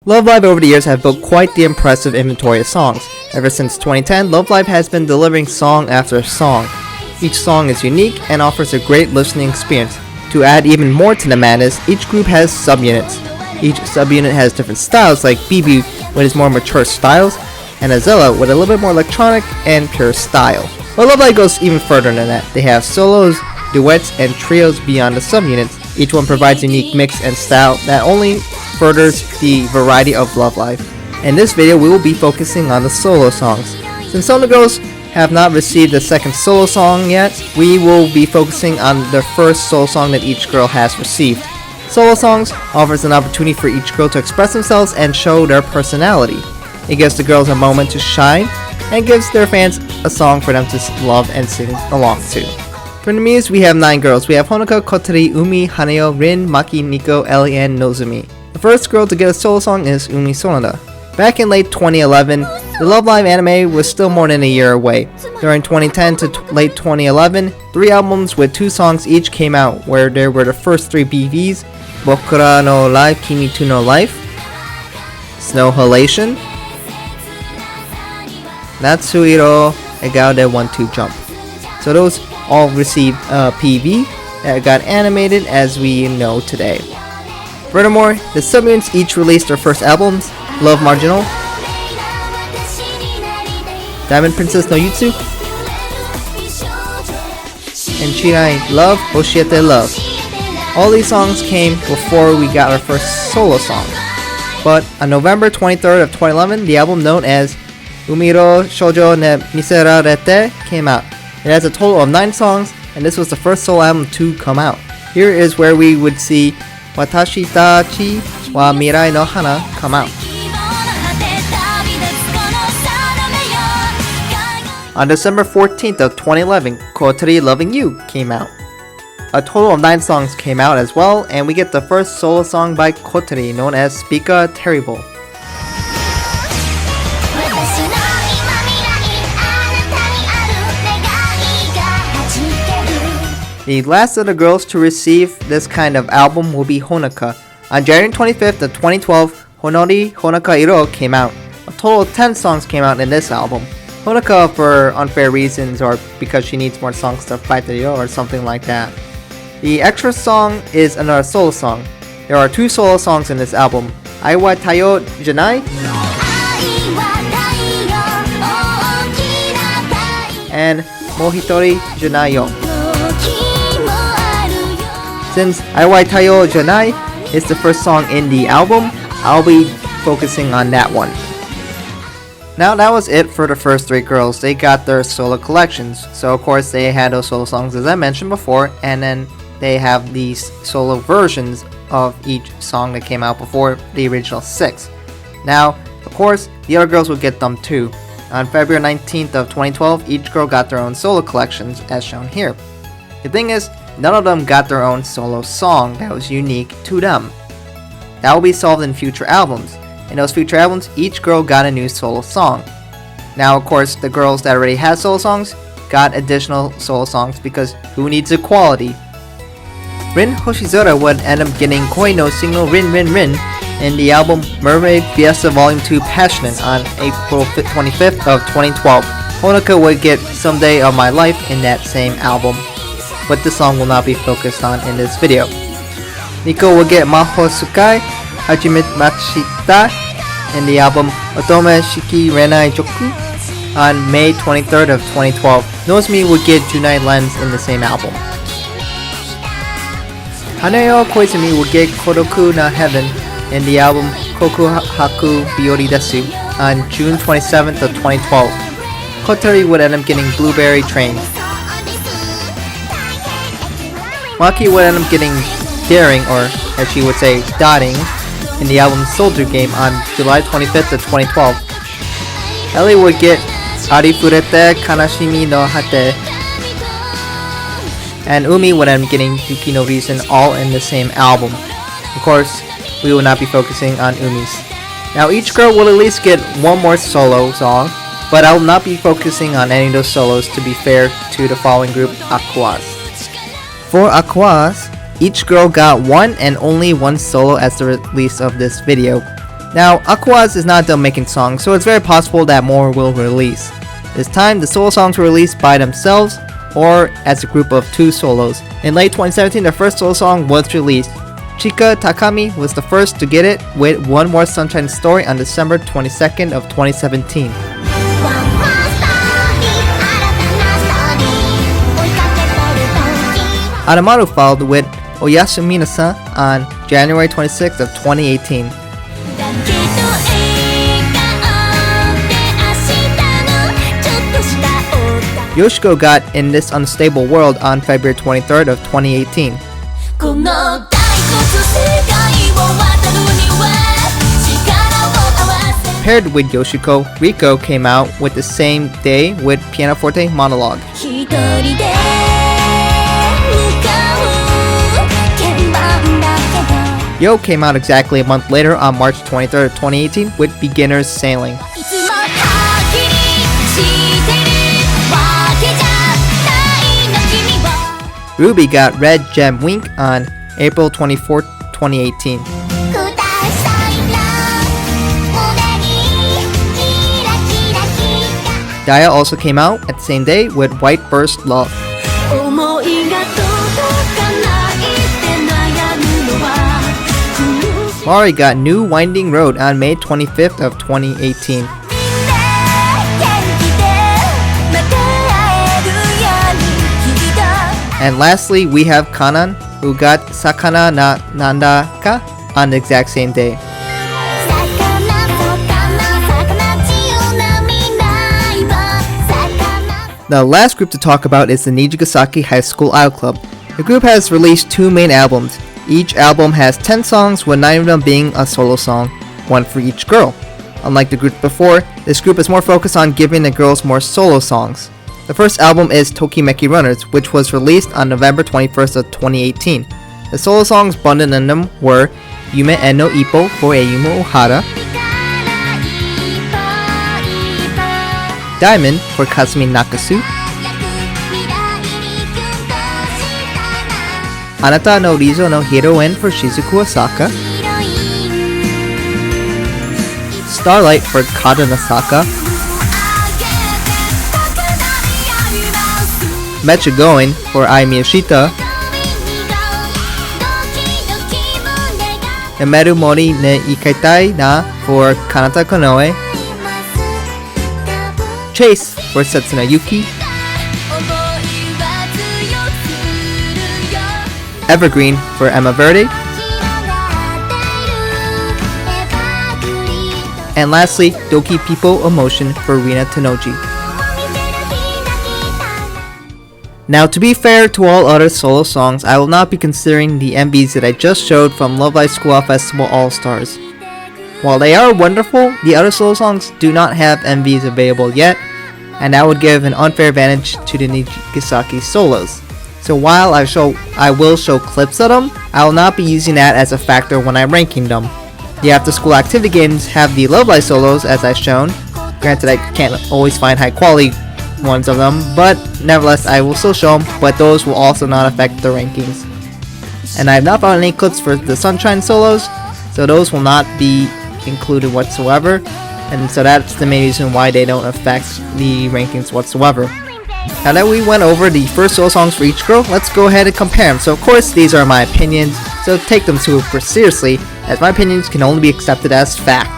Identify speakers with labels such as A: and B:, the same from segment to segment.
A: Love Live over the years have built quite the impressive inventory of songs. Ever since 2010, Love Live has been delivering song after song. Each song is unique and offers a great listening experience. To add even more to the madness, each group has subunits. Each subunit has different styles, like BB with his more mature styles, and Azella with a little bit more electronic and pure style. But Love Live goes even further than that. They have solos, duets, and trios beyond the subunits. Each one provides a unique mix and style that only furthers the variety of Love Live. In this video, we will be focusing on the solo songs. Since some of the girls have not received a second solo song yet, we will be focusing on the first solo song that each girl has received. Solo songs offers an opportunity for each girl to express themselves and show their personality. It gives the girls a moment to shine and gives their fans a song for them to love and sing along to. For the Muse, we have 9 girls. We have Honoka, Kotori, Umi, Hanayo, Rin, Maki, Nico, Ellie, and Nozomi. The first girl to get a solo song is Umi Sonoda. Back in late 2011, the Love Live anime was still more than a year away. During 2010 to late 2011, 3 albums with 2 songs each came out, where there were the first 3 BVs, Bokura no Life, Kimi to no Life, Snow Halation, Natsuhiro, Egao de 1-2 Jump. So those all received a PV that got animated as we know today. Furthermore, the subunits each released their first albums: Love Marginal, Diamond Princess no Yutsu, and Mirai Love Oshiete Love. All these songs came before we got our first solo song. But on November 23rd of 2011, the album known as Umiro Shoujo ne Miserarete came out. It has a total of 9 songs, and this was the first solo album to come out. Here is where we would see Watashitachi wa Mirai no Hana come out. On December 14th of 2011, Kotori Loving You came out. A total of 9 songs came out as well, and we get the first solo song by Kotori known as Spicaterrible. The last of the girls to receive this kind of album will be Honoka. On January 25th of 2012, Honori Honoka Iro came out. A total of 10 songs came out in this album. Honoka for unfair reasons, or because she needs more songs to fight the Iro or something like that. The extra song is another solo song. There are 2 solo songs in this album: Aiwa Taiyou Janai and Mohitori Janayo. Since Aiwa Taiyou Janai is the first song in the album, I'll be focusing on that one. Now that was it for the first 3 girls. They got their solo collections. So of course they had those solo songs as I mentioned before, and then they have these solo versions of each song that came out before the original 6. Now, of course, the other girls will get them too. On February 19th of 2012, each girl got their own solo collections as shown here. The thing is, none of them got their own solo song that was unique to them. That will be solved in future albums. In those future albums, each girl got a new solo song. Now, of course, the girls that already had solo songs got additional solo songs because who needs equality? Rin Hoshizora would end up getting Koi no Signal Rin in the album Mermaid Fiesta Volume 2 Passionate on April 25th of 2012. Honoka would get Someday of My Life in that same album, but this song will not be focused on in this video. Nico will get Mahoutsukai Hajimemashita in the album Otome Shiki Renai Joku on May 23rd of 2012. Nozomi would get Jun Islands in the same album. Hanayo Koizumi would get Kodoku na Heaven in the album Koku Haku Biori Desu on June 27th of 2012. Kotori would end up getting Blueberry Train. Maki would end up getting Daring, or as she would say, Dotting, in the album Soldier Game on July 25th of 2012. Ellie would get Arifureta Kanashimi no Hate, and Umi would end up getting Yuki no Reason, all in the same album. Of course, we will not be focusing on Umi's. Now each girl will at least get one more solo song, but I will not be focusing on any of those solos to be fair to the following group, Aqours. For Aqours, Each girl got one and only one solo as the release of this video. Now, Aqours is not done making songs, so it's very possible that more will release. This time, the solo songs were released by themselves or as a group of 2 solos. In late 2017, their first solo song was released. Chika Takami was the first to get it with One More Sunshine Story on December 22nd of 2017. Adamaru followed with Oyasuminasa on January 26th of 2018. Yoshiko got In This Unstable World on February 23rd of 2018. Paired with Yoshiko, Riko came out with the same day with Pianoforte Monologue. Yo came out exactly a month later on March 23rd of 2018 with Beginner's Sailing. Ruby got Red Gem Wink on April 24th, 2018. Daya also came out at the same day with White Burst Love. Mari got New Winding Road on May 25th of 2018. And lastly, we have Kanan, who got Sakinaka Nandaka on the exact same day. The last group to talk about is the Nijigasaki High School Idol Club. The group has released 2 main albums. Each album has 10 songs, with 9 of them being a solo song, 1 for each girl. Unlike the group before, this group is more focused on giving the girls more solo songs. The first album is Tokimeki Runners, which was released on November 21st of 2018. The solo songs bundled in them were Yume en no Ippo for Ayumu Ohara, Diamond for Kazumi Nakasu, Anitha no Rizo no Heroine for Shizuku Osaka, Starlight for Kada Nasaka, Mecha Going for Ai Miyashita, and Meru Mori ne Ikaitai na for Kanata Konoe, Chase for Setsuna Yuki, Evergreen for Emma Verde, and lastly, Doki People Emotion for Rina Tenoji. Now, to be fair to all other solo songs, I will not be considering the MVs that I just showed from Love Live School Festival All-Stars. While they are wonderful, the other solo songs do not have MVs available yet, and that would give an unfair advantage to the Nijigasaki solos. So while I will show clips of them, I will not be using that as a factor when I'm ranking them. The after-school activity games have the Love Live solos, as I've shown. Granted, I can't always find high-quality ones of them, but nevertheless I will still show them, but those will also not affect the rankings. And I have not found any clips for the Sunshine solos, so those will not be included whatsoever, and so that's the main reason why they don't affect the rankings whatsoever. Now that we went over the first solo songs for each girl, let's go ahead and compare them. So of course these are my opinions, so take them super seriously, as my opinions can only be accepted as fact.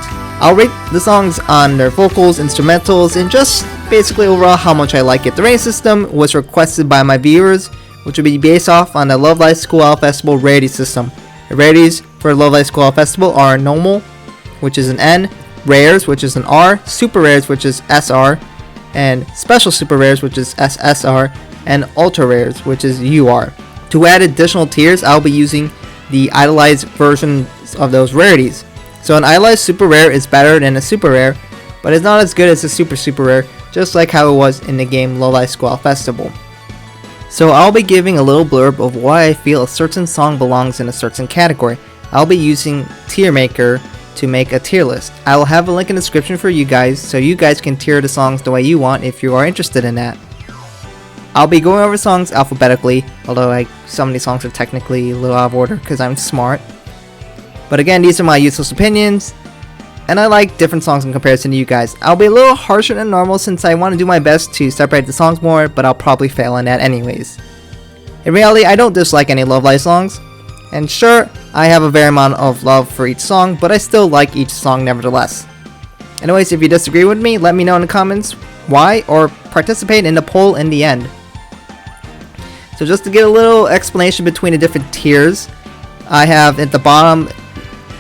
A: I'll rate the songs on their vocals, instrumentals, and just basically overall how much I like it. The rating system was requested by my viewers, which will be based off on the Love Live School Out Festival rarity system. The rarities for Love Live School Out Festival are normal, which is an N, rares, which is an R, super rares, which is SR, and special super rares, which is SSR, and ultra rares, which is UR. To add additional tiers, I'll be using the idolized versions of those rarities. So an idolized super rare is better than a super rare, but it's not as good as a super rare, just like how it was in the game Love Live School Festival. So I'll be giving a little blurb of why I feel a certain song belongs in a certain category. I'll be using Tier Maker to make a tier list. I will have a link in the description for you guys, so you guys can tier the songs the way you want if you are interested in that. I'll be going over songs alphabetically, although some of these songs are technically a little out of order because I'm smart. But again, these are my useless opinions, and I like different songs in comparison to you guys. I'll be a little harsher than normal since I want to do my best to separate the songs more, but I'll probably fail in that anyways. In reality, I don't dislike any Love Live songs, and sure, I have a fair amount of love for each song, but I still like each song nevertheless. Anyways, if you disagree with me, let me know in the comments why, or participate in the poll in the end. So just to get a little explanation between the different tiers, I have at the bottom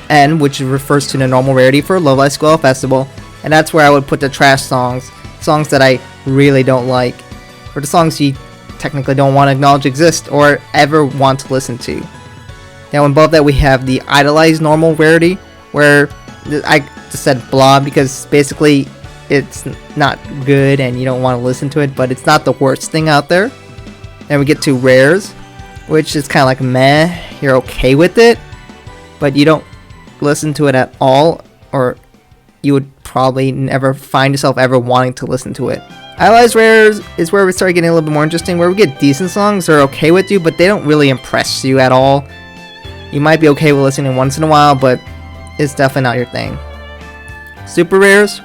A: end, which refers to the normal rarity for Love Live School Festival, and that's where I would put the trash songs, songs that I really don't like, or the songs you technically don't want to acknowledge exist or ever want to listen to. Now above that we have the idolized normal rarity, where I just said blah because basically it's not good and you don't want to listen to it, but it's not the worst thing out there. Then we get to rares, which is kind of like meh, you're okay with it, but you don't listen to it at all, or you would probably never find yourself ever wanting to listen to it. Idolized rares is where we start getting a little bit more interesting, where we get decent songs that are okay with you, but they don't really impress you at all. You might be okay with listening once in a while, but it's definitely not your thing. Super rares,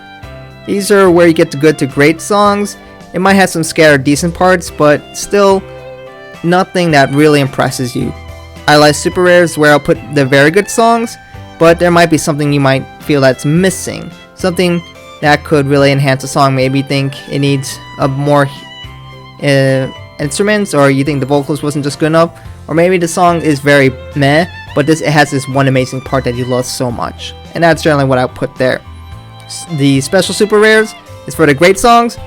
A: these are where you get the good to great songs. It might have some scattered decent parts, but still nothing that really impresses you. Idolized super rares where I'll put the very good songs, but there might be something you might feel that's missing. Something that could really enhance a song. Maybe you think it needs a more instruments, or you think the vocals wasn't just good enough, or maybe the song is very meh, but it has this one amazing part that you love so much. And that's generally what I put there. The special super rares is for the great songs,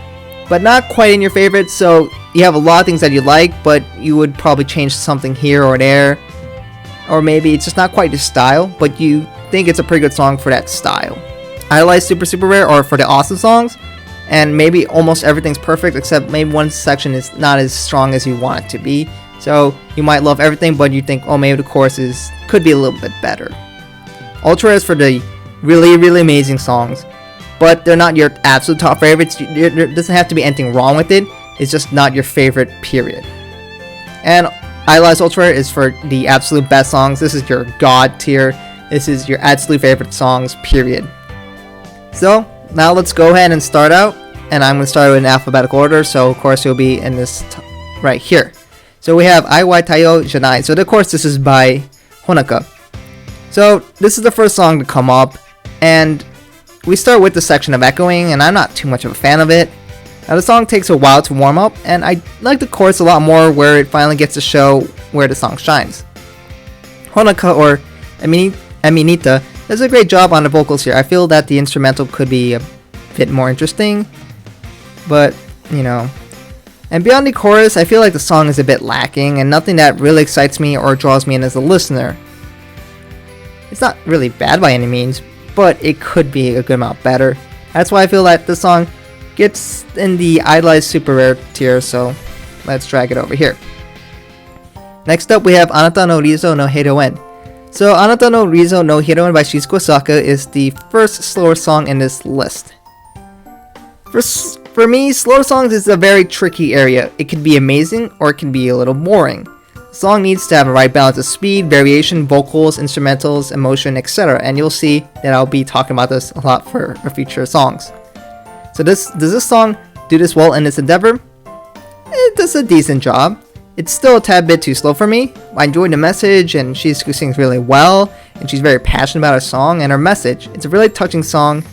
A: but not quite in your favorites, so you have a lot of things that you like, but you would probably change something here or there. Or maybe it's just not quite your style, but you think it's a pretty good song for that style. Idolized super rare are for the awesome songs, and maybe almost everything's perfect except maybe one section is not as strong as you want it to be. So you might love everything, but you think, oh, maybe the chorus could be a little bit better. Ultra is for the really amazing songs, but they're not your absolute top favorites. There doesn't have to be anything wrong with it. It's just not your favorite, period. And Idolized Ultra is for the absolute best songs. This is your god tier. This is your absolute favorite songs, period. So now let's go ahead and start out, and I'm going to start in alphabetical order, so of course you'll be in this right here. So we have Ai Wa Taiyou Janai. So of course this is by Honoka. So this is the first song to come up, and we start with the section of echoing, and I'm not too much of a fan of it. Now the song takes a while to warm up, and I like the chorus a lot more where it finally gets to show where the song shines. Honoka, or Anitha, does a great job on the vocals here. I feel that the instrumental could be a bit more interesting, but you know. And beyond the chorus, I feel like the song is a bit lacking and nothing that really excites me or draws me in as a listener. It's not really bad by any means, but it could be a good amount better. That's why I feel that the song gets in the idolized super rare tier, so let's drag it over here. Next up we have Anitha no Rizo no Hiroen. So Anitha no Rizo no Hiroen by Shizuku Osaka is the first slower song in this list. For me, slower songs is a very tricky area. It can be amazing or it can be a little boring. The song needs to have a right balance of speed, variation, vocals, instrumentals, emotion, etc. And you'll see that I'll be talking about this a lot for future songs. So does this song do this well in its endeavor? It does a decent job. It's still a tad bit too slow for me. I enjoyed the message, and she sings really well, and she's very passionate about her song and her message. It's a really touching song,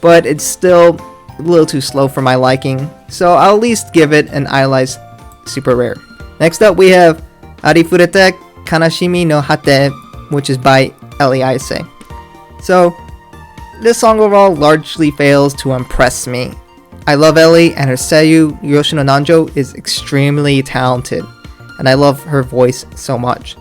A: but it's still a little too slow for my liking, so I'll at least give it an idolized super rare. Next up we have Arifureta Kanashimi no Hate, which is by Ellie Ayase. So this song overall largely fails to impress me. I love Ellie, and her seiyuu Yoshino Nanjo is extremely talented, and I love her voice so much.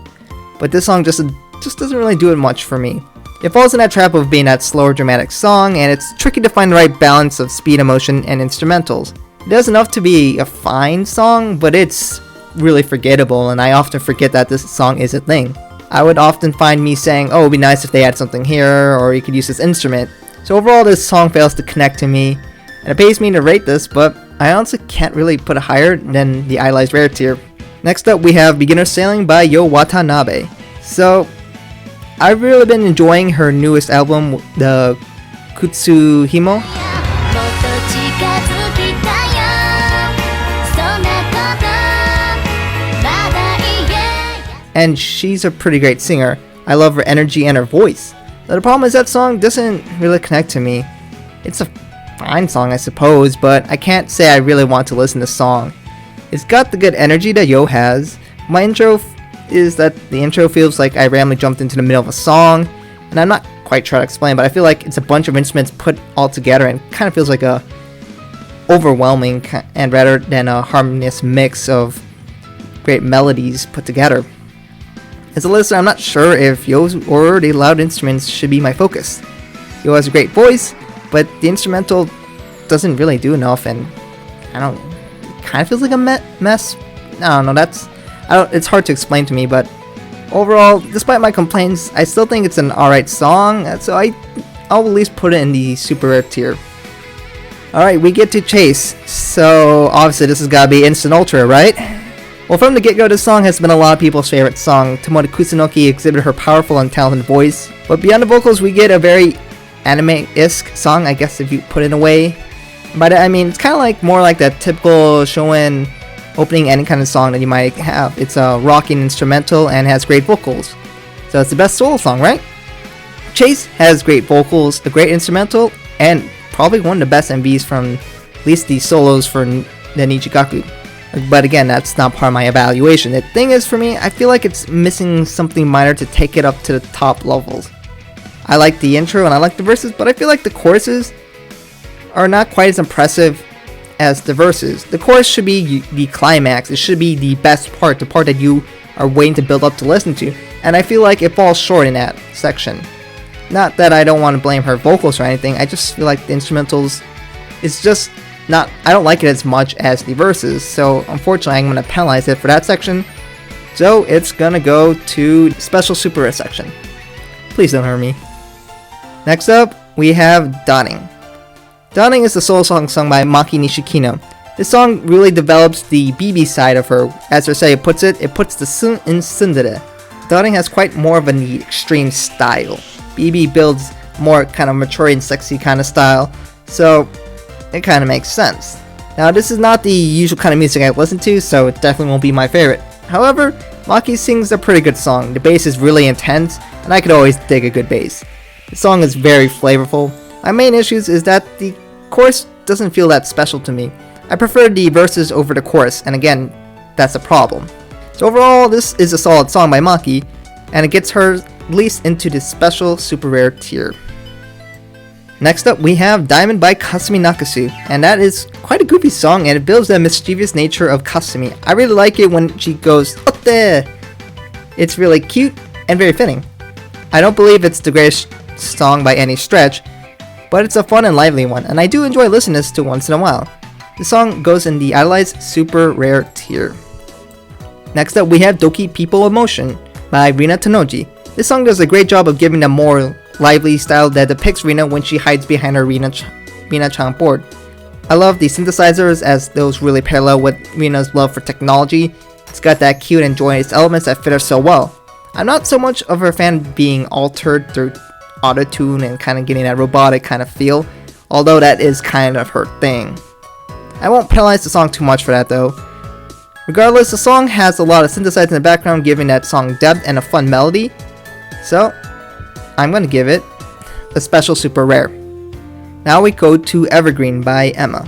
A: But this song just doesn't really do it much for me. It falls in that trap of being that slower dramatic song, and it's tricky to find the right balance of speed, emotion, and instrumentals. It does enough to be a fine song, but it's really forgettable, and I often forget that this song is a thing. I would often find me saying, oh, it'd be nice if they had something here, or you could use this instrument. So overall, this song fails to connect to me, and it pays me to rate this, but I honestly can't really put it higher than the idolized rare tier. Next up, we have Beginner Sailing by Yo Watanabe. So I've really been enjoying her newest album, the Kutsuhimo. And she's a pretty great singer. I love her energy and her voice. The problem is that song doesn't really connect to me. It's a fine song, I suppose, but I can't say I really want to listen to the song. It's got the good energy that Yo has. My intro is that the intro feels like I randomly jumped into the middle of a song, and I'm not quite sure to explain, but I feel like it's a bunch of instruments put all together and kind of feels like a overwhelming and rather than a harmonious mix of great melodies put together. As a listener, I'm not sure if Yo's or the loud instruments should be my focus. Yo has a great voice, but the instrumental doesn't really do enough, and it kind of feels like a mess. I don't know, it's hard to explain to me, but overall, despite my complaints, I still think it's an alright song, so I'll at least put it in the super rare tier. Alright, we get to Chase, so obviously this has gotta be instant ultra, right? Well, from the get-go, this song has been a lot of people's favorite song. Tomoe Kusunoki exhibited her powerful and talented voice, but beyond the vocals, we get a very anime-esque song, I guess if you put it in a way. But I mean, it's kind of like more like that typical shonen opening any kind of song that you might have. It's a rocking instrumental and has great vocals. So it's the best solo song, right? Chase has great vocals, a great instrumental, and probably one of the best MVs from at least the solos for the Nijigasaki. But again, that's not part of my evaluation. The thing is, for me, I feel like it's missing something minor to take it up to the top levels. I like the intro and I like the verses, but I feel like the choruses are not quite as impressive as the verses. The chorus should be the climax. It should be the best part, the part that you are waiting to build up to listen to. And I feel like it falls short in that section. Not that I don't want to blame her vocals or anything, I just feel like the instrumentals is just not, I don't like it as much as the verses, so unfortunately I'm going to penalize it for that section. So it's going to go to special super rare section. Please don't hurt me. Next up, we have Dawning. Dawning is the solo song sung by Maki Nishikino. This song really develops the BB side of her. As Rasei puts it puts the sun in tsundere. Dawning has quite more of an extreme style. BB builds more kind of mature and sexy kind of style, so it kind of makes sense. Now, this is not the usual kind of music I listen to, so it definitely won't be my favorite. However, Maki sings a pretty good song. The bass is really intense, and I could always dig a good bass. The song is very flavorful. My main issues is that the chorus doesn't feel that special to me. I prefer the verses over the chorus, and again, that's a problem. So overall, this is a solid song by Maki, and it gets her at least into the special super rare tier. Next up, we have Diamond by Kasumi Nakasu, and that is quite a goofy song, and it builds the mischievous nature of Kasumi. I really like it when she goes, "Otte!" It's really cute and very fitting. I don't believe it's the greatest song by any stretch, but it's a fun and lively one, and I do enjoy listening to this once in a while. The song goes in the idolized super rare tier. Next up, we have Doki People Emotion by Rina Tanoji. This song does a great job of giving a more lively style that depicts Rina when she hides behind her Rina-chan board. I love the synthesizers as those really parallel with Rina's love for technology. It's got that cute and joyous elements that fit her so well. I'm not so much of a fan being altered through auto-tune and kind of getting that robotic kind of feel, although that is kind of her thing. I won't penalize the song too much for that though. Regardless, the song has a lot of synthesizers in the background, giving that song depth and a fun melody. So, I'm going to give it a special super rare. Now we go to Evergreen by Emma.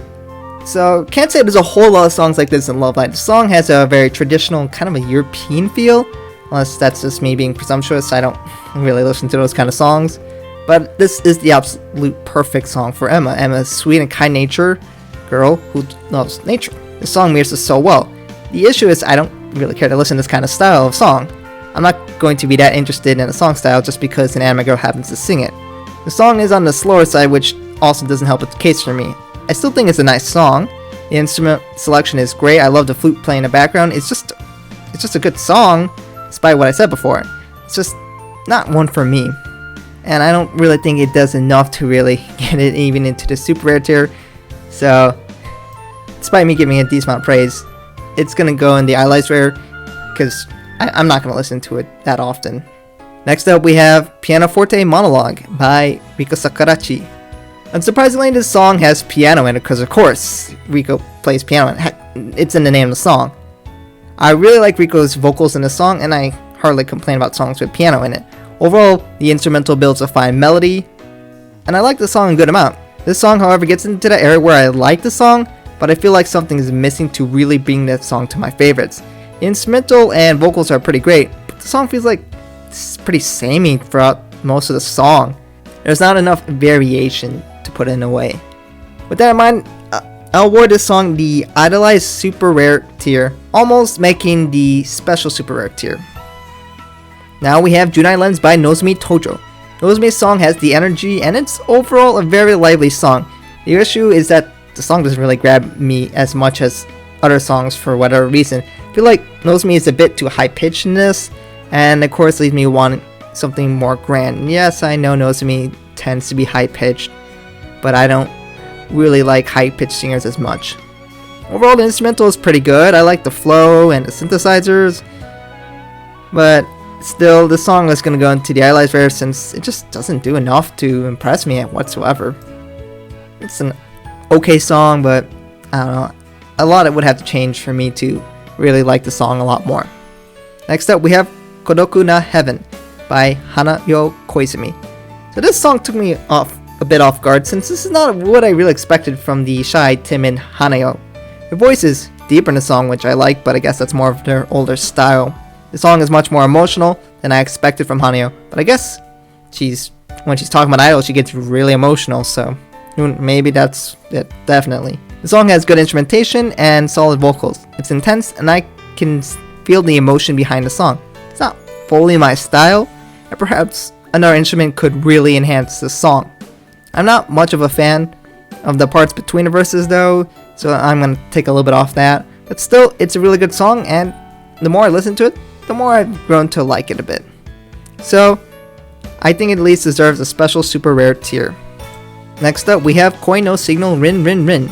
A: So, can't say there's a whole lot of songs like this in Love Live. The song has a very traditional, kind of a European feel. Unless that's just me being presumptuous, I don't really listen to those kind of songs. But this is the absolute perfect song for Emma. Emma's sweet and kind nature girl who loves nature. The song mirrors this so well. The issue is I don't really care to listen to this kind of style of song. I'm not going to be that interested in a song style just because an anime girl happens to sing it. The song is on the slower side, which also doesn't help with the case for me. I still think it's a nice song. The instrument selection is great. I love the flute playing in the background. It's just a good song, despite what I said before. It's just not one for me. And I don't really think it does enough to really get it even into the super rare tier. So, despite me giving it a decent amount of praise, it's gonna go in the idolized rare, because I'm not gonna listen to it that often. Next up we have Pianoforte Monologue by Rika Sakurachi. Unsurprisingly, this song has piano in it because, of course, Rico plays piano. It's in the name of the song. I really like Rico's vocals in the song, and I hardly complain about songs with piano in it. Overall, the instrumental builds a fine melody, and I like the song a good amount. This song, however, gets into the area where I like the song, but I feel like something is missing to really bring that song to my favorites. The instrumental and vocals are pretty great, but the song feels like it's pretty samey throughout most of the song. There's not enough variation to put it in a way. With that in mind, I'll award this song the Idolized Super Rare tier, almost making the Special Super Rare tier. Now we have Jun Islands by Nozomi Tojo. Nozomi's song has the energy, and it's overall a very lively song. The issue is that the song doesn't really grab me as much as other songs for whatever reason. I feel like Nozomi is a bit too high-pitched in this, and of course leaves me wanting something more grand. Yes, I know Nozomi tends to be high-pitched, but I don't really like high-pitched singers as much. Overall, the instrumental is pretty good. I like the flow and the synthesizers, but still, the song is going to go into the idolized rare since it just doesn't do enough to impress me whatsoever. It's an okay song, but I don't know, a lot would have to change for me to really like the song a lot more. Next up, we have Kodoku na Heaven by Hanayo Koizumi. So this song took me a bit off guard since this is not what I really expected from the shy, timid Hanayo. Her voice is deeper in the song, which I like, but I guess that's more of their older style. The song is much more emotional than I expected from Hanayo, but I guess when she's talking about idols, she gets really emotional, so maybe that's it, definitely. The song has good instrumentation and solid vocals. It's intense, and I can feel the emotion behind the song. It's not fully my style, and perhaps another instrument could really enhance the song. I'm not much of a fan of the parts between the verses though, so I'm going to take a little bit off that. But still, it's a really good song, and the more I listen to it, the more I've grown to like it a bit. So, I think it at least deserves a special super rare tier. Next up, we have Koi no Signal Rin Rin Rin.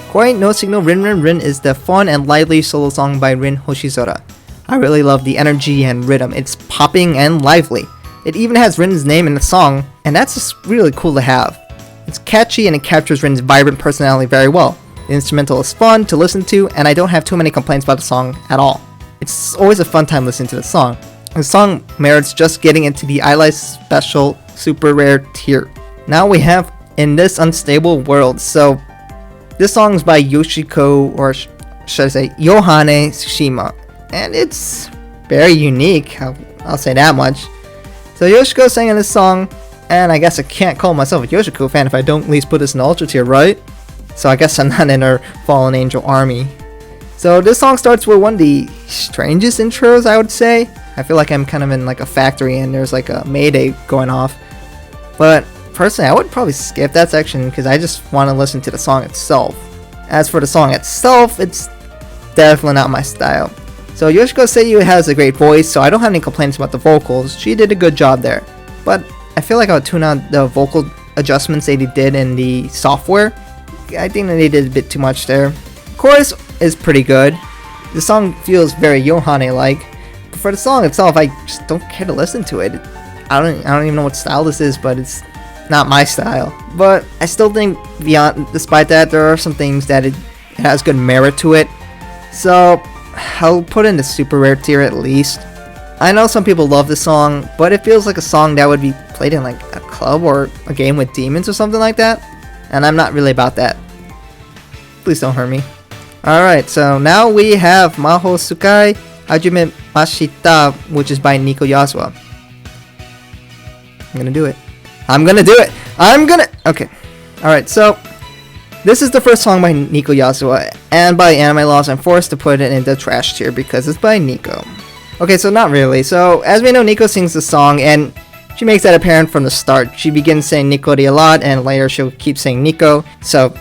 A: Koi no Signal Rin Rin Rin is the fun and lively solo song by Rin Hoshizora. I really love the energy and rhythm. It's popping and lively. It even has Rin's name in the song, and that's just really cool to have. It's catchy and it captures Rin's vibrant personality very well. The instrumental is fun to listen to, and I don't have too many complaints about the song at all. It's always a fun time listening to the song. The song merits just getting into the idolized special super rare tier. Now we have In This Unstable World. So this song is by Yoshiko, or should I say Yohane Tsushima, and it's very unique, I'll say that much. So Yoshiko sang in this song, and I guess I can't call myself a Yoshiko fan if I don't at least put this in the ultra tier, right? So I guess I'm not in her Fallen Angel army. So this song starts with one of the strangest intros, I would say. I feel like I'm kind of in like a factory and there's like a mayday going off. But personally, I would probably skip that section because I just want to listen to the song itself. As for the song itself, it's definitely not my style. So Yoshiko Seiyu has a great voice, so I don't have any complaints about the vocals. She did a good job there. But I feel like I would tune out the vocal adjustments they did in the software. I think that they did a bit too much there. Chorus is pretty good. The song feels very Yohane-like. But for the song itself, I just don't care to listen to it. I don't even know what style this is, but it's not my style. But I still think despite that, there are some things that it has good merit to it. So I'll put in the super rare tier at least. I know some people love this song, but it feels like a song that would be played in like a club or a game with demons or something like that. And I'm not really about that. Please don't hurt me. Alright, so now we have Mahoutsukai Hajimemashita, which is by Nico Yazawa. I'm gonna do it. Okay. Alright, so this is the first song by Nico Yazawa, and by anime laws I'm forced to put it in the trash tier because it's by Nico. Okay, so not really. So as we know, Nico sings the song, and she makes that apparent from the start. She begins saying Nikori a lot, and later she'll keep saying Nico, so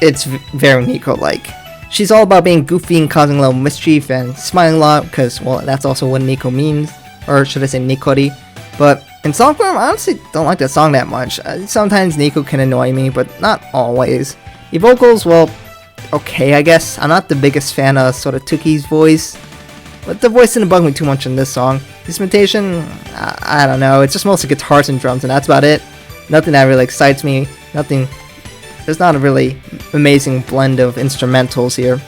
A: it's very Nico-like. She's all about being goofy and causing a little mischief and smiling a lot, because, well, that's also what Nico means, or should I say Nikori. But in song form, I honestly don't like that song that much. Sometimes Nico can annoy me, but not always. The vocals, well, okay, I guess. I'm not the biggest fan of sort of Tuki's voice, but the voice didn't bug me too much in this song. The instrumentation, I don't know, it's just mostly guitars and drums, and that's about it. Nothing that really excites me, nothing there's not a really amazing blend of instrumentals here.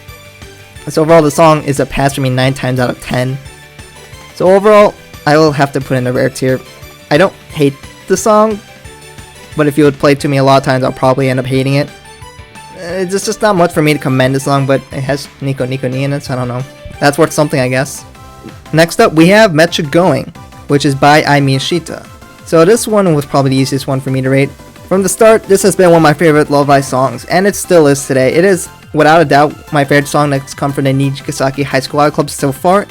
A: So overall, the song is a pass for me 9 times out of 10. So overall, I will have to put in a rare tier. I don't hate the song, but if you would play it to me a lot of times, I'll probably end up hating it. It's just not much for me to commend the song, but it has Nico Ni in it, so I don't know. That's worth something, I guess. Next up, we have Metcha Going, which is by Ayase. So this one was probably the easiest one for me to rate. From the start, this has been one of my favorite Love Live songs, and it still is today. It is, without a doubt, my favorite song that's come from the Nijigasaki High School Idol Club so far,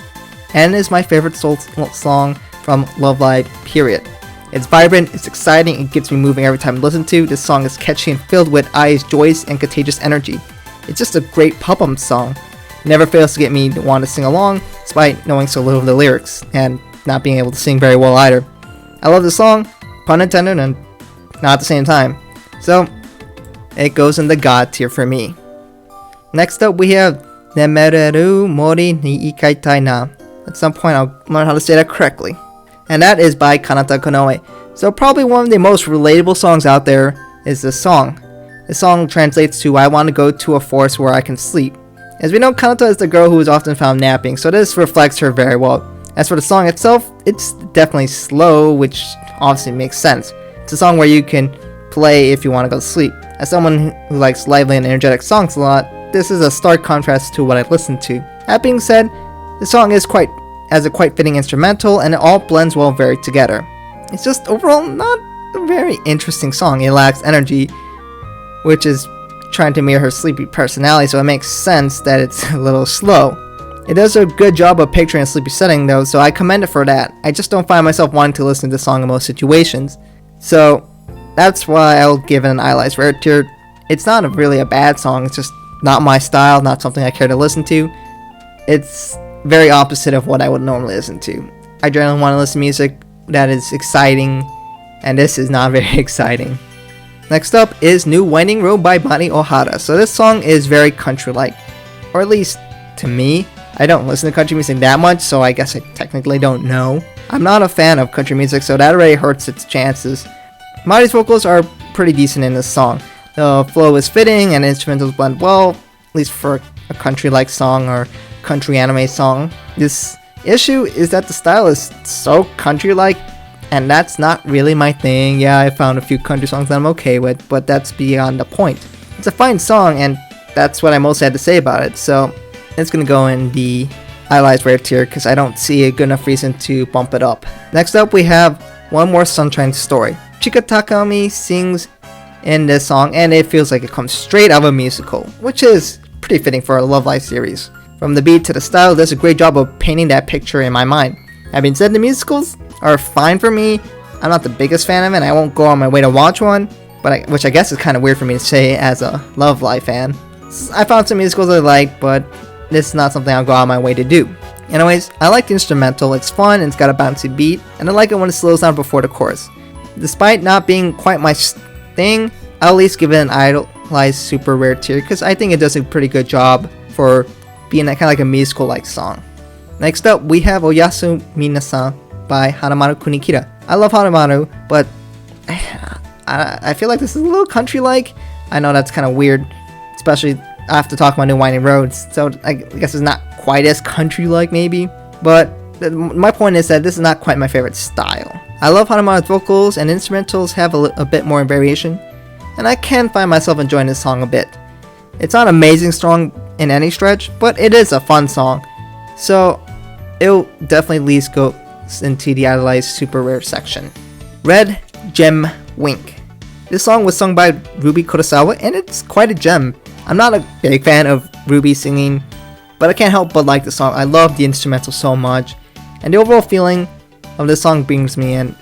A: and is my favorite song from Love Live, period. It's vibrant, it's exciting, it gets me moving every time I listen to. This song is catchy and filled with Ai's joyous and contagious energy. It's just a great pop-up song. It never fails to get me to want to sing along, despite knowing so little of the lyrics, and not being able to sing very well either. I love the song, pun intended, and not at the same time. So, it goes in the God tier for me. Next up, we have Nemereru Mori ni Ikaitai na. At some point, I'll learn how to say that correctly. And that is by Kanata Konoe. So probably one of the most relatable songs out there is this song. The song translates to I want to go to a forest where I can sleep. As we know, Kanata is the girl who is often found napping, so this reflects her very well. As for the song itself, it's definitely slow, which obviously makes sense. It's a song where you can play if you want to go to sleep. As someone who likes lively and energetic songs a lot, this is a stark contrast to what I listen to. That being said, the song has a quite fitting instrumental, and it all blends well very together. It's just overall not a very interesting song. It lacks energy, which is trying to mirror her sleepy personality, so it makes sense that it's a little slow. It does a good job of picturing a sleepy setting though, so I commend it for that. I just don't find myself wanting to listen to the song in most situations. So that's why I'll give it an Eyelids rare tier. It's not really a bad song, it's just not my style, not something I care to listen to. It's very opposite of what I would normally listen to. I generally want to listen to music that is exciting, and this is not very exciting. Next up is New Winding Road by Mari Ohara. So this song is very country-like, or at least to me. I don't listen to country music that much, so I guess I technically don't know. I'm not a fan of country music, so that already hurts its chances. Mari's vocals are pretty decent in this song. The flow is fitting and instrumentals blend well, at least for a country-like song or country anime song. This issue is that the style is so country-like, and that's not really my thing. Yeah, I found a few country songs that I'm okay with, but that's beyond the point. It's a fine song, and that's what I mostly had to say about it, so it's gonna go in the Eyelids rare tier because I don't see a good enough reason to bump it up. Next up, we have One More Sunshine Story. Chika Takami sings in this song, and it feels like it comes straight out of a musical, which is pretty fitting for a Love Live series. From the beat to the style, does a great job of painting that picture in my mind. That being said, the musicals are fine for me. I'm not the biggest fan of it, and I won't go on my way to watch one, which I guess is kind of weird for me to say as a Love Live fan. I found some musicals I like, but this is not something I'll go out of my way to do. Anyways, I like the instrumental, it's fun, and it's got a bouncy beat, and I like it when it slows down before the chorus. Despite not being quite my thing, I'll at least give it an Idolized super rare tier, because I think it does a pretty good job for being kind of like a musical-like song. Next up, we have Oyasu Minasan by Hanamaru Kunikira. I love Hanamaru, but I feel like this is a little country-like. I know that's kind of weird, especially after talking about New Winding Roads, so I guess it's not quite as country-like maybe, but my point is that this is not quite my favorite style. I love Hanamaru's vocals, and instrumentals have a bit more variation, and I can find myself enjoying this song a bit. It's not amazing strong in any stretch, but it is a fun song, so it'll definitely at least go into the Idolized super rare section. Red Gem Wink. This song was sung by Ruby Kurosawa, and it's quite a gem. I'm not a big fan of Ruby singing, but I can't help but like the song. I love the instrumental so much, and the overall feeling of this song brings me in.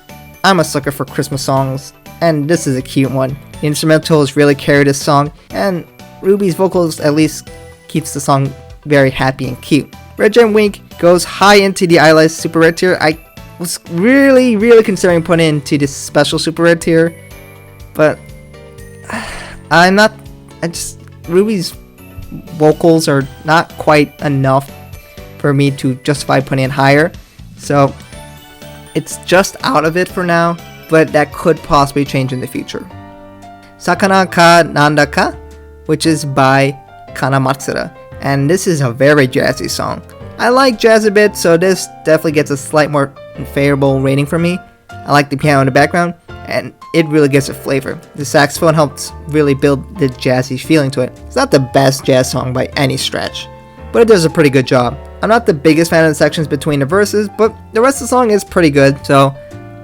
A: I'm a sucker for Christmas songs, and this is a cute one. The instrumentals really carry this song, and Ruby's vocals at least keeps the song very happy and cute. Red Gem Wink goes high into the Eyelids super rare tier. I was really considering putting it into this special super rare tier, but Ruby's vocals are not quite enough for me to justify putting it higher, so it's just out of it for now, but that could possibly change in the future. Sakinaka Nandaka, which is by Kanamatsura, and this is a very jazzy song. I like jazz a bit, so this definitely gets a slight more favorable rating for me. I like the piano in the background, and it really gives it flavor. The saxophone helps really build the jazzy feeling to it. It's not the best jazz song by any stretch, but it does a pretty good job. I'm not the biggest fan of the sections between the verses, but the rest of the song is pretty good, so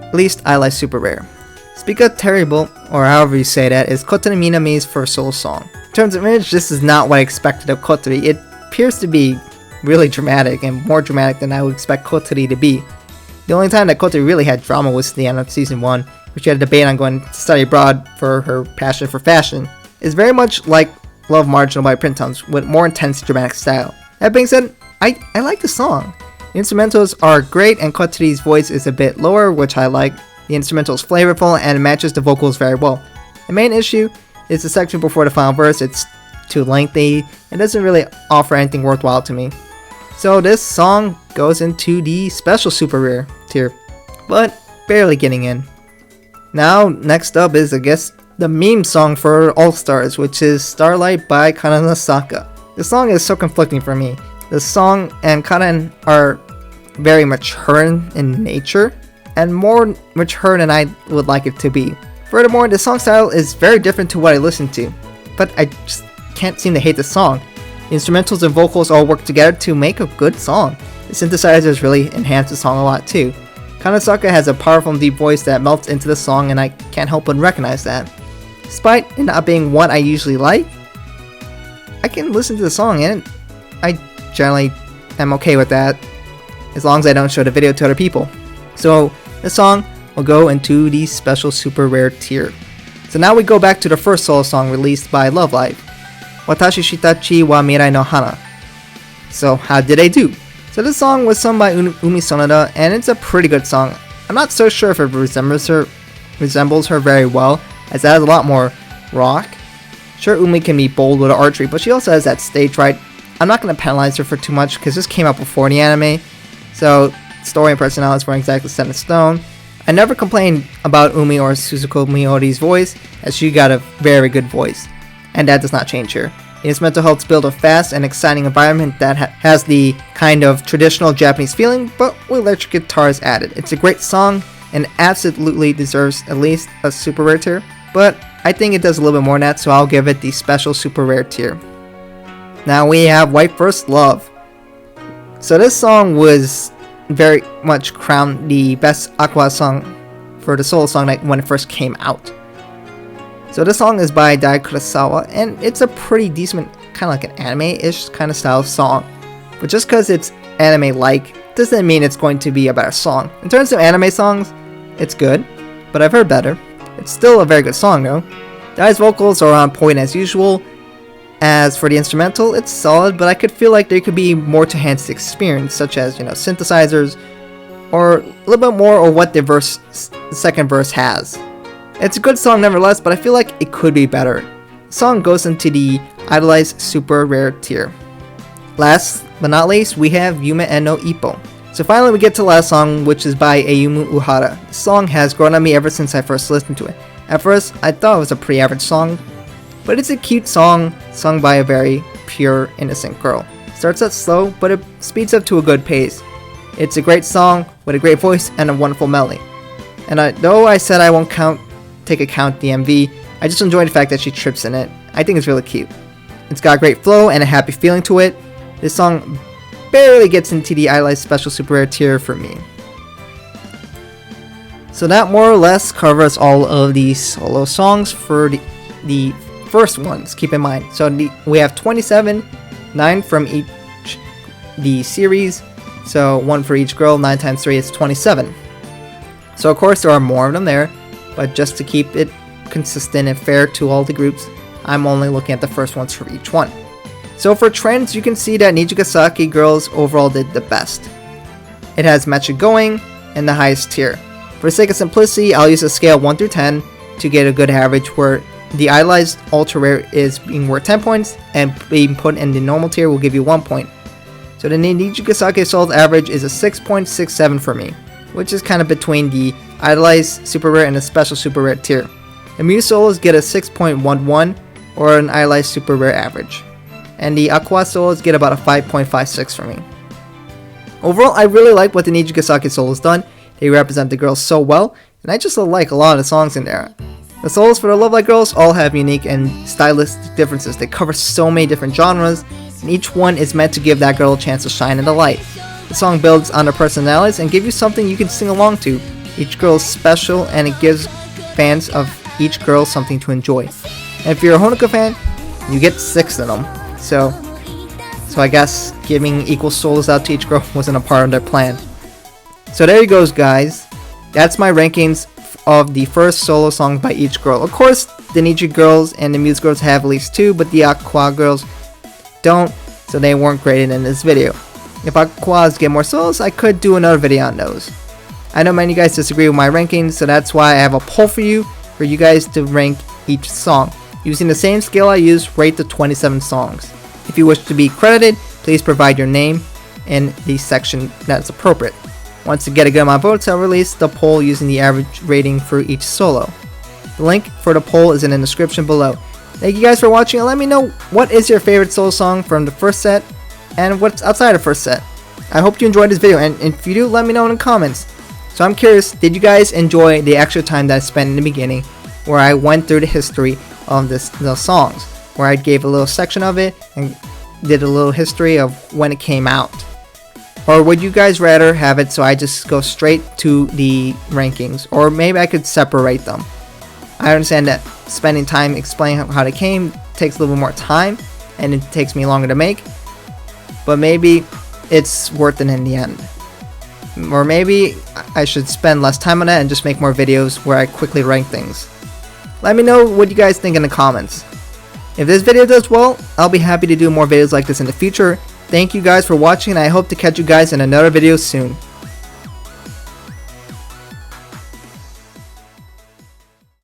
A: at least I like Super Rare. Spicaterrible, or however you say that, is Kotori Minami's first solo song. In terms of image, this is not what I expected of Kotori. It appears to be really dramatic, and more dramatic than I would expect Kotori to be. The only time that Kotori really had drama was at the end of season 1, which had a debate on going to study abroad for her passion for fashion. It's very much like Love Marginal by Printemps, with more intense dramatic style. That being said, I like the song. The instrumentals are great, and Kotori's voice is a bit lower, which I like. The instrumental is flavorful and matches the vocals very well. The main issue is the section before the final verse. It's too lengthy and doesn't really offer anything worthwhile to me. So this song goes into the special Super Rare tier, but barely getting in. Now, next up is, I guess, the meme song for All Stars, which is Starlight by Kanashimi. The song is so conflicting for me. The song and Kanan are very mature in nature, and more mature than I would like it to be. Furthermore, the song style is very different to what I listen to, but I just can't seem to hate the song. The instrumentals and vocals all work together to make a good song. The synthesizers really enhance the song a lot too. Kanashimi has a powerful and deep voice that melts into the song, and I can't help but recognize that. Despite it not being what I usually like, I can listen to the song and I generally am okay with that, as long as I don't show the video to other people. So this song will go into the special Super Rare tier. So now we go back to the first solo song released by Love Live, Watashitachi wa Mirai no Hana. So how did I do? So this song was sung by Umi Sonoda, and it's a pretty good song. I'm not so sure if it resembles her very well, as it has a lot more rock. Sure, Umi can be bold with her archery, but she also has that stage fright. I'm not going to penalize her for too much, because this came out before the anime, so story and personalities weren't exactly set in stone. I never complained about Umi or Suzuko Miyori's voice, as she got a very good voice, and that does not change here. The instrumental helps build a fast and exciting environment that has the kind of traditional Japanese feeling, but with electric guitars added. It's a great song, and absolutely deserves at least a Super Rare tier, but I think it does a little bit more than that, so I'll give it the special Super Rare tier. Now we have White First Love. So this song was very much crowned the best Aqours song for the solo song when it first came out. So this song is by Dai Kurosawa, and it's a pretty decent, kind of like an anime-ish kind of style song. But just because it's anime-like, doesn't mean it's going to be a better song. In terms of anime songs, it's good, but I've heard better. It's still a very good song though. Dai's vocals are on point as usual. As for the instrumental, it's solid, but I could feel like there could be more to enhance the experience, such as, synthesizers, or a little bit more of what the second verse has. It's a good song nevertheless, but I feel like it could be better. The song goes into the idolized Super Rare tier. Last but not least, we have Yume no Ippo. So finally we get to the last song, which is by Ayumu Uhara. The song has grown on me ever since I first listened to it. At first, I thought it was a pretty average song, but it's a cute song sung by a very pure, innocent girl. It starts out slow, but it speeds up to a good pace. It's a great song with a great voice and a wonderful melody. And though I said I won't take account the MV, I just enjoy the fact that she trips in it. I think it's really cute. It's got a great flow and a happy feeling to it. This song barely gets into the idolized special Super Rare tier for me. So that more or less covers all of the solo songs for the first ones, keep in mind. So we have 27, 9 from each the series, so 1 for each girl, 9 times 3 is 27. So of course there are more of them there, but just to keep it consistent and fair to all the groups, I'm only looking at the first ones for each one. So for trends, you can see that Nijigasaki girls overall did the best. It has Matcha going in the highest tier. For the sake of simplicity, I'll use a scale 1 through 10 to get a good average, where the idolized ultra rare is being worth 10 points, and being put in the normal tier will give you 1 point. So the Nijigasaki Soul's average is a 6.67 for me, which is kind of between the idolized super rare and the special super rare tier. The Muse solos get a 6.11 or an ILI super rare average. And the Aqours solos get about a 5.56 for me. Overall, I really like what the Nijigasaki solos done. They represent the girls so well, and I just like a lot of the songs in there. The solos for the Love Live girls all have unique and stylistic differences. They cover so many different genres, and each one is meant to give that girl a chance to shine in the light. The song builds on their personalities and gives you something you can sing along to. Each girl is special, and it gives fans of each girl something to enjoy. And if you're a Honoka fan, you get 6 of them. So I guess giving equal solos out to each girl wasn't a part of their plan. So there you goes, guys. That's my rankings of the first solo songs by each girl. Of course, the Niji girls and the Muse girls have at least 2, but the Aqours girls don't, so they weren't graded in this video. If Aqours get more solos, I could do another video on those. I know many of you guys disagree with my rankings, so that's why I have a poll for you guys to rank each song. Using the same scale I used, rate the 27 songs. If you wish to be credited, please provide your name in the section that's appropriate. Once you get a good amount of votes, I'll release the poll using the average rating for each solo. The link for the poll is in the description below. Thank you guys for watching, and let me know what is your favorite solo song from the first set and what's outside the first set. I hope you enjoyed this video, and if you do, let me know in the comments. So I'm curious, did you guys enjoy the extra time that I spent in the beginning where I went through the history of the songs, where I gave a little section of it and did a little history of when it came out? Or would you guys rather have it so I just go straight to the rankings, or maybe I could separate them? I understand that spending time explaining how they came takes a little bit more time and it takes me longer to make, but maybe it's worth it in the end. Or maybe I should spend less time on that and just make more videos where I quickly rank things. Let me know what you guys think in the comments. If this video does well, I'll be happy to do more videos like this in the future. Thank you guys for watching, and I hope to catch you guys in another video soon.